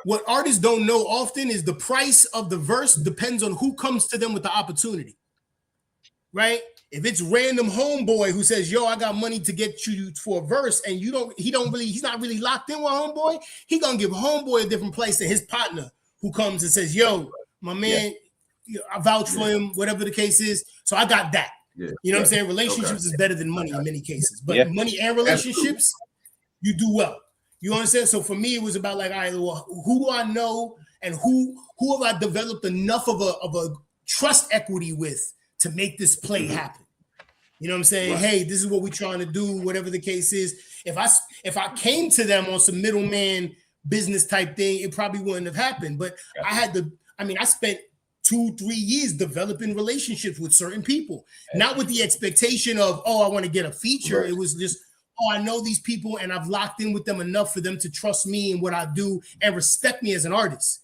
what artists don't know often is the price of the verse depends on who comes to them with the opportunity, right? If it's random homeboy who says, yo, I got money to get you for a verse, and he's not really locked in with homeboy, he gonna give homeboy a different price than his partner who comes and says, yo, my man, I vouch for him, whatever the case is. So I got that. You know what I'm saying? Relationships is better than money in many cases, but money and relationships, you do well. You understand? So for me, it was about like, all right, well, who do I know and who have I developed enough of a trust equity with to make this play happen? You know what I'm saying? Hey, this is what we're trying to do, whatever the case is. If I came to them on some middleman business type thing, it probably wouldn't have happened. But I spent 2-3 years developing relationships with certain people, not with the expectation of, oh, I want to get a feature. It was just, oh, I know these people and I've locked in with them enough for them to trust me and what I do and respect me as an artist.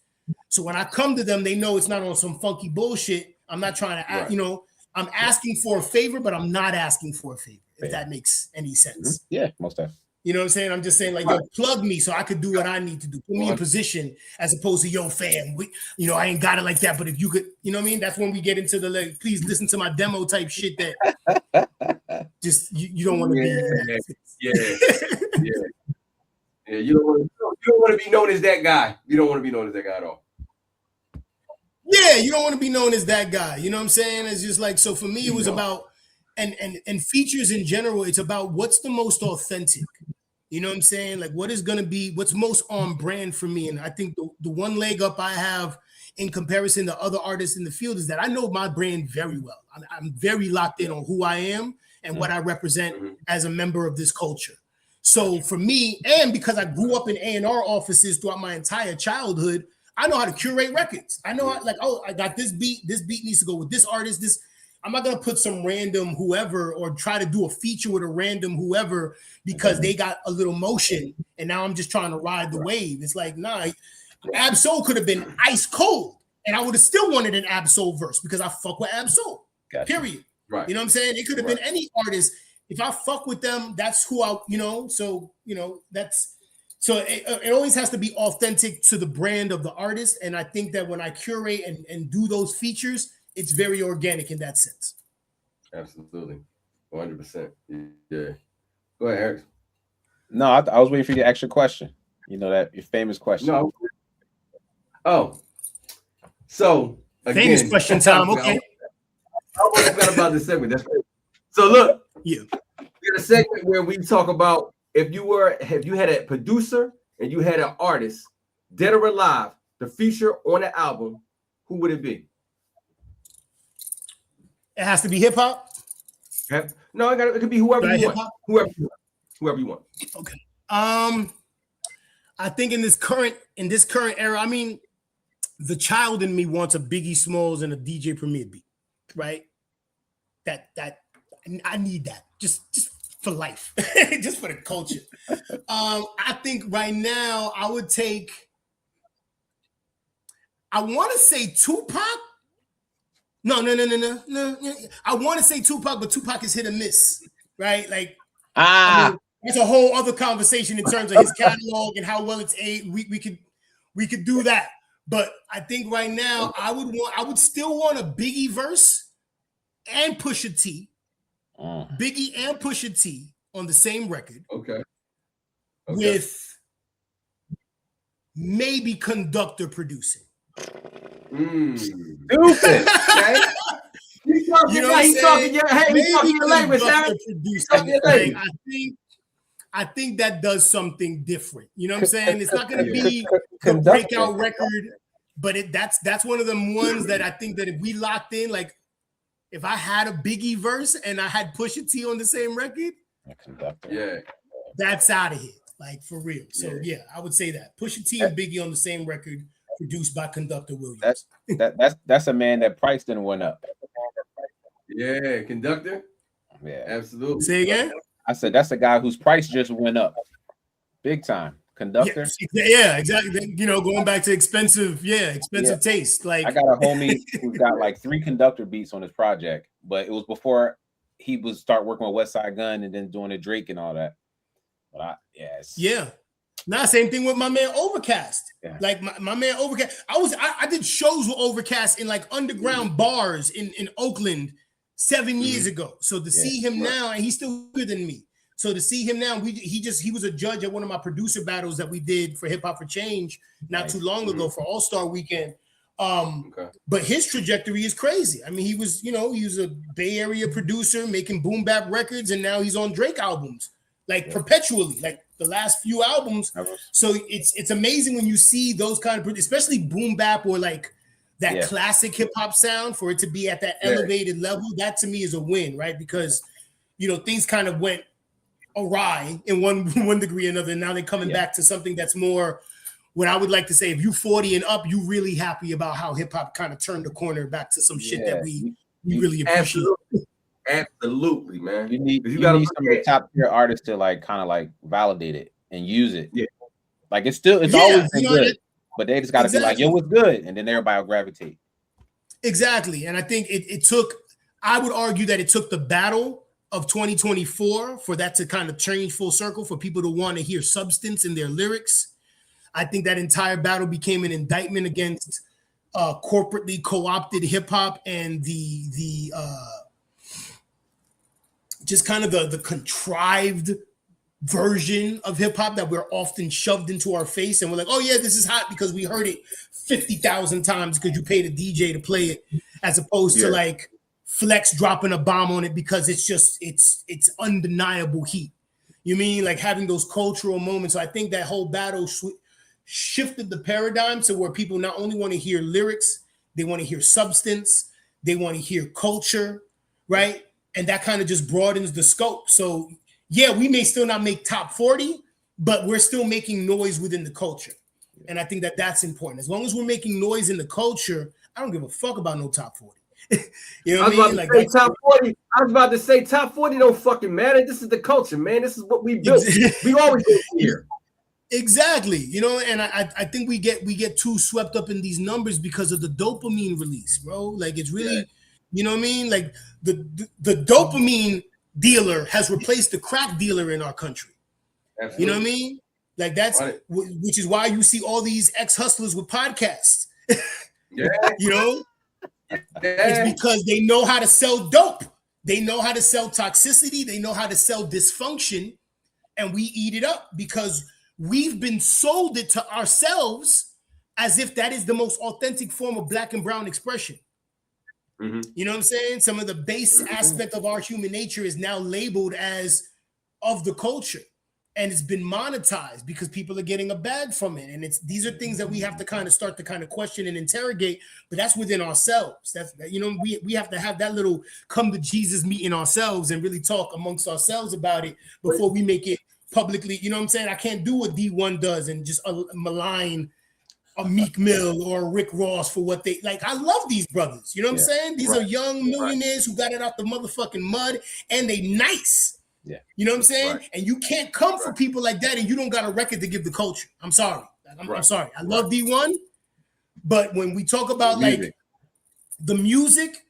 So when I come to them, they know it's not on some funky bullshit. I'm not trying to act, you know, I'm asking for a favor, but I'm not asking for a favor, if that makes any sense. Yeah, most definitely. You know what I'm saying? I'm just saying, like, yo, plug me so I could do what I need to do. Put me in position as opposed to, yo, fam, I ain't got it like that. But if you could, you know what I mean? That's when we get into the, like, please listen to my demo type shit that just, you don't want to be. Yeah. You don't want to be known as that guy. You don't want to be known as that guy at all. Yeah, you don't want to be known as that guy. You know what I'm saying? It's just like, so for me, it was about, and features in general, it's about what's the most authentic. You know what I'm saying? Like, what is going to be, what's most on brand for me? And I think the one leg up I have in comparison to other artists in the field is that I know my brand very well. I'm very locked in on who I am and what I represent as a member of this culture. So for me, and because I grew up in A&R offices throughout my entire childhood, I know how to curate records. I know how, like, oh, I got this beat needs to go with this artist. I'm not gonna put some random whoever or try to do a feature with a random whoever because they got a little motion and now I'm just trying to ride the wave. It's like, nah, Absol could have been ice cold and I would have still wanted an Absol verse because I fuck with Absol. Gotcha. Period. Right. You know what I'm saying? It could have been any artist. If I fuck with them, that's who I, so it always has to be authentic to the brand of the artist. And I think that when I curate and do those features, it's very organic in that sense. Absolutely. 100%. Yeah. Go ahead, Eric. No, I was waiting for you to ask your question. You know, that your famous question. No. Oh. So, again, famous question time. Okay. I almost forgot about this segment. That's great. So, look. Yeah. We got a segment where we talk about if you had a producer and you had an artist, dead or alive, the feature on the album, who would it be? It has to be hip hop. No, it could be whoever you want. Whoever you want. Okay. I think in this current era, I mean, the child in me wants a Biggie Smalls and a DJ Premier beat, right? That I need that just for life, just for the culture. I think right now I would take. I want to say Tupac. No. I want to say Tupac, but Tupac is hit or miss, right? Like, I mean, it's a whole other conversation in terms of his catalog and how well it's aged. We could do that, but I think right now I would still want a Biggie verse and Pusha T, Biggie and Pusha T on the same record. Okay. With maybe Conductor producing. Stupid. Okay. He's talking your language, Aaron. I think that does something different. You know what I'm saying? It's not going to be the breakout record, but that's one of them ones that I think that if we locked in, like if I had a Biggie verse and I had Pusha T on the same record, that's out of here, like for real. So yeah, I would say that Pusha T and Biggie on the same record, produced by Conductor Williams. That's a man that price didn't went up. Yeah, Conductor. Yeah, absolutely. Say again. I said that's a guy whose price just went up, big time. Conductor. Yeah, exactly. You know, going back to expensive taste. Like I got a homie who got like 3 Conductor beats on his project, but it was before he would start working with West Side Gun and then doing the Drake and all that. But Same thing with my man Overcast. Yeah. Like my man Overcast. I did shows with Overcast in like underground bars in Oakland 7 years ago. So to see him now, and he's still bigger than me. So to see him now, he was a judge at one of my producer battles that we did for Hip Hop for Change not too long ago for All-Star Weekend. But his trajectory is crazy. I mean, he was a Bay Area producer making boom bap records, and now he's on Drake albums, like perpetually, like the last few albums. So it's amazing when you see those kind of, especially boom bap or like that classic hip hop sound, for it to be at that elevated level. That to me is a win, right? Because things kind of went awry in one degree or another. And now they're coming back to something that's more, what I would like to say, if you 40 and up, you really happy about how hip hop kind of turned the corner back to some shit that we really appreciate. Absolutely, man. You need some of the top tier artists to like kind of like validate it and use it. Yeah. Like it's always been good, but they just got to be like, yo, what's good? And then everybody will gravitate. Exactly. And I think it took, I would argue that it took the battle of 2024 for that to kind of change full circle, for people to want to hear substance in their lyrics. I think that entire battle became an indictment against corporately co-opted hip hop and the just kind of the contrived version of hip hop that we're often shoved into our face. And we're like, oh yeah, this is hot because we heard it 50,000 times because you paid a DJ to play it, as opposed to like Flex dropping a bomb on it because it's undeniable heat. You mean like having those cultural moments. So I think that whole battle shifted the paradigm to where people not only want to hear lyrics, they want to hear substance, they want to hear culture, right? And that kind of just broadens the scope. So yeah, we may still not make top 40, but we're still making noise within the culture. And I think that that's important. As long as we're making noise in the culture, I don't give a fuck about no top 40. You know what I mean? Like top 40. I was about to say top 40 don't fucking matter. This is the culture, man. This is what we built. We always do here. Exactly. And I think we get too swept up in these numbers because of the dopamine release, bro. Like it's really, you know what I mean? Like the dopamine dealer has replaced the crack dealer in our country. Absolutely. You know what I mean? Like that's which is why you see all these ex-hustlers with podcasts. It's because they know how to sell dope. They know how to sell toxicity. They know how to sell dysfunction. And we eat it up because we've been sold it to ourselves as if that is the most authentic form of black and brown expression. Mm-hmm. You know what I'm saying? Some of the base aspect of our human nature is now labeled as of the culture. and it's been monetized because people are getting a bag from it. And these are things that we have to kind of start to kind of question and interrogate, but that's within ourselves. That's, you know, we have to have that little come to Jesus meeting ourselves and really talk amongst ourselves about it before we make it publicly. You know what I'm saying? I can't do what D1 does and just malign a Meek Mill or a Rick Ross for what they like. I love these brothers. You know what I'm saying? These are young millionaires who got it out the motherfucking mud, and they nice. Yeah. You know what I'm saying? And you can't come for people like that and you don't got a record to give the culture. I'm sorry. I'm sorry. I love D1, but when we talk about like the music,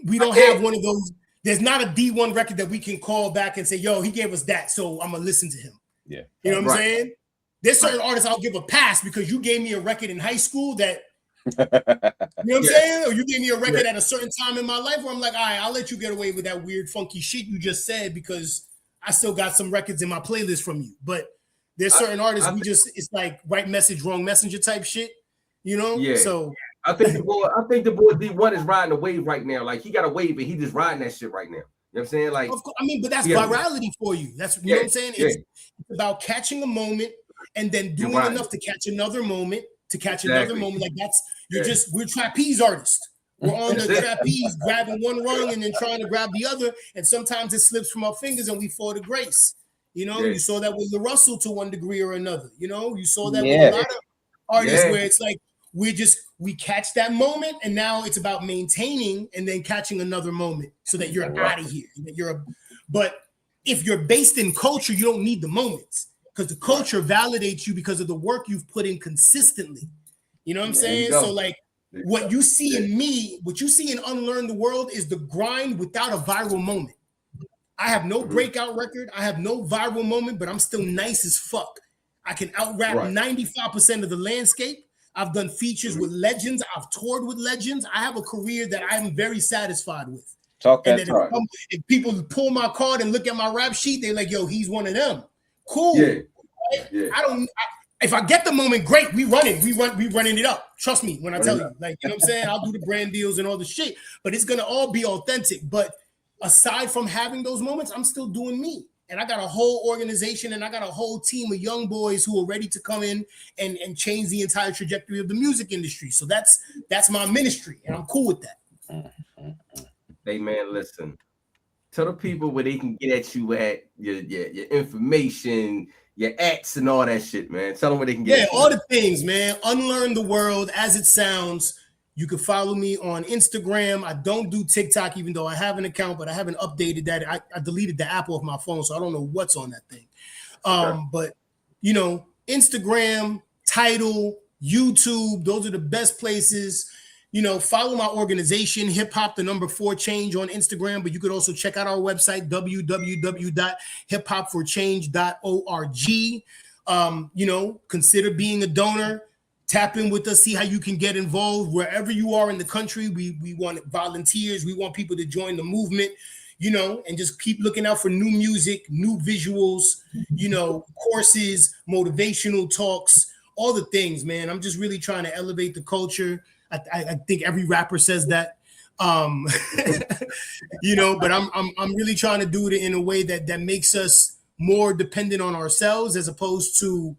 we don't have one of those. There's not a D1 record that we can call back and say, yo, he gave us that, so I'm gonna listen to him. Yeah. You know what I'm saying? There's certain artists I'll give a pass because you gave me a record in high school that, you know what I'm saying? Or you gave me a record at a certain time in my life where I'm like, all right, I'll let you get away with that weird, funky shit you just said because I still got some records in my playlist from you. But there's certain artists it's like right message, wrong messenger type shit, you know? Yeah. So I think the boy D1 is riding a wave right now. Like he got a wave and he just riding that shit right now. You know what I'm saying? Like, of course, I mean, but that's virality for you. That's you know what I'm saying? It's about catching a moment and then doing enough to catch another moment, another moment. Like we're trapeze artists. We're on the trapeze, grabbing one rung and then trying to grab the other. And sometimes it slips from our fingers and we fall to grace. You know, you saw that with the Russell to one degree or another. You know, you saw that with a lot of artists where it's like we catch that moment and now it's about maintaining and then catching another moment so that you're out of here. That but if you're based in culture, you don't need the moments. Because the culture validates you because of the work you've put in consistently. You know what I'm saying? So like what you see in me, what you see in Unlearn the World is the grind without a viral moment. I have no breakout record. I have no viral moment, but I'm still nice as fuck. I can out-rap 95% of the landscape. I've done features with legends. I've toured with legends. I have a career that I'm very satisfied with. Talk that talk. If people pull my card and look at my rap sheet, they're like, yo, he's one of them. Cool. If I get the moment, great. We running it up. Trust me when I tell you. Like, you know what I'm saying? I'll do the brand deals and all the shit, but it's gonna all be authentic. But aside from having those moments, I'm still doing me. And I got a whole organization and I got a whole team of young boys who are ready to come in and change the entire trajectory of the music industry. So that's my ministry, and I'm cool with that. Hey man, listen. Tell the people where they can get at you at your information, your acts and all that shit, man. Tell them where they can get all the things, man. Unlearn the World as it sounds. You can follow me on Instagram. I don't do TikTok, even though I have an account, but I haven't updated that. I deleted the app off my phone, so I don't know what's on that thing. But, you know, Instagram, Tidal, YouTube, those are the best places. You know, follow my organization, Hip Hop, the number 4 Change on Instagram, but you could also check out our website, www.hiphopforchange.org. You know, consider being a donor. Tap in with us, see how you can get involved wherever you are in the country. We want volunteers. We want people to join the movement, you know, and just keep looking out for new music, new visuals, you know, courses, motivational talks, all the things, man. I'm just really trying to elevate the culture. I think every rapper says that, you know, but I'm really trying to do it in a way that makes us more dependent on ourselves as opposed to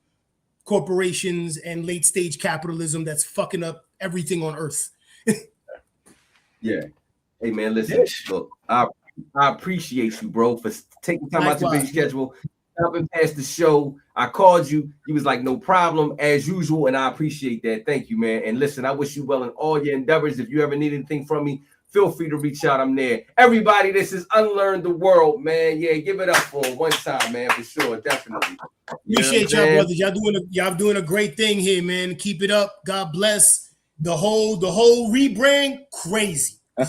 corporations and late stage capitalism that's fucking up everything on earth. Yeah. Hey man, listen, look, I appreciate you, bro, for taking time out your busy schedule, stopping past the show. I called you. You was like, no problem, as usual, and I appreciate that. Thank you, man. And listen, I wish you well in all your endeavors. If you ever need anything from me, feel free to reach out. I'm there. Everybody, this is Unlearn the World, man. Yeah, give it up for one time, man, for sure, definitely. Appreciate y'all, brothers. Y'all doing a great thing here, man. Keep it up. God bless. The whole rebrand, crazy. You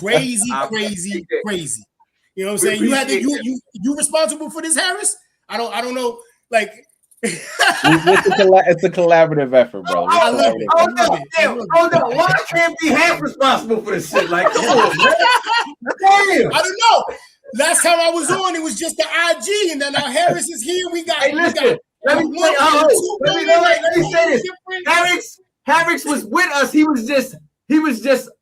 know what I'm saying? You responsible for this, Harris? I don't know. Like, it's a collaborative effort, bro. I love it. Oh no! Why I can't be half responsible for this shit? Like, come on, man. Damn. I don't know. Last time I was on, it was just the IG, and then now Harris is here. We got. Hey, listen. Let me say this. Harris was with us. He was just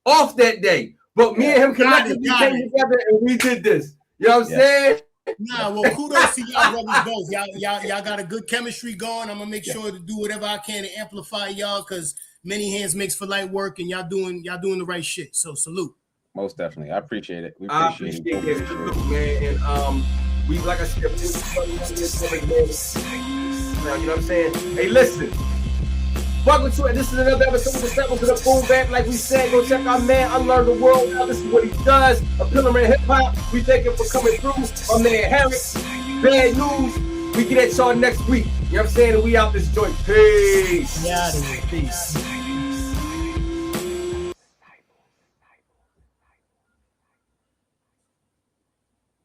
off that day. But me and him connected. We came together and we did this. You know what I'm saying? Nah, well, kudos to y'all brothers both. Y'all got a good chemistry going. I'm gonna make sure to do whatever I can to amplify y'all, because many hands makes for light work, and y'all doing the right shit. So salute. Most definitely, I appreciate it. We appreciate it, man. And we, like I said, you know what I'm saying? Hey, listen. Welcome to it. This is another episode of the Steples of the Boom Bap. Like we said, go check our man, Unlearn the World. Now, this is what he does. A pillar in hip hop. We thank him for coming through. My man, Harry. Bad news. We get at y'all next week. You know what I'm saying? And we out this joint. Peace. Yeah, peace.